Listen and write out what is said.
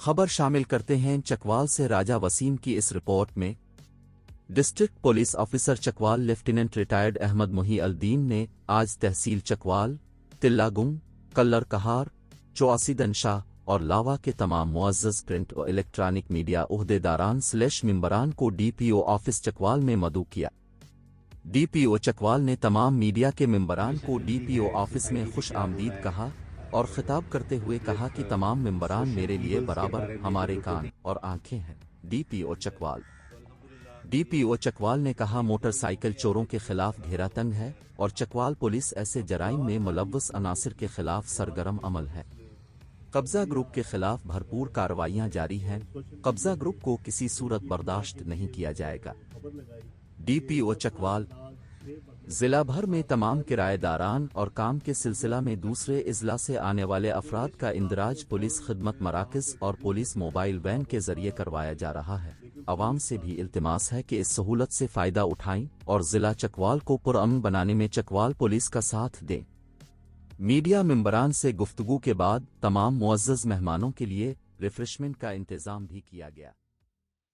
खबर शामिल करते हैं चकवाल से राजा वसीम की इस रिपोर्ट में। District police officer Chakwal lieutenant retired Ahmad Muhi al-Din ने आज तहसील चकवाल, तिल्लागुंग, कल्लर कहार, चौआसीदन शाह और लावा के तमाम मुअज़्ज़ज़ प्रिंट और इलेक्ट्रॉनिक मीडिया ओहदेदारान / मेंबरान को डीपीओ ऑफिस चकवाल में मदऊ किया। डीपीओ चकवाल ने तमाम मीडिया के मेंबरान को डीपीओ ऑफिस में खुश आमदीद कहा और खिताब करते हुए कहा कि तमाम मेंबरान मेरे लिए बराबर हमारे कान और आंखें हैं। डीपीओ चकवाल ने कहा मोटरसाइकिल चोरों के खिलाफ घेरा तंग है और चकवाल पुलिस ऐसे जराइम में मुलव्वस अनासिर के खिलाफ सरगर्म अमल है। कब्जा ग्रुप के खिलाफ भरपूर कार्रवाइयां जारी हैं। कब्जा ग्रुप को किसी सूरत बर्दाश्त नहीं किया जाएगा। डीपीओ चकवाल जिला भर में तमाम किराएदारान और काम के सिलसिला में दूसरे इजला से आने वाले अफराद का इंदराज पुलिस खिदमत मराकज़ और पुलिस मोबाइल वैन के जरिए करवाया जा रहा है। अवाम से भी इल्तिमास है कि इस सहूलत से फ़ायदा उठाएं और जिला चकवाल को पुरअमन बनाने में चकवाल पुलिस का साथ दें। मीडिया मेंबरान से गुफ्तगू के बाद तमाम मुअज़्ज़ज़ मेहमानों के लिए रिफ्रेशमेंट का इंतज़ाम भी किया गया।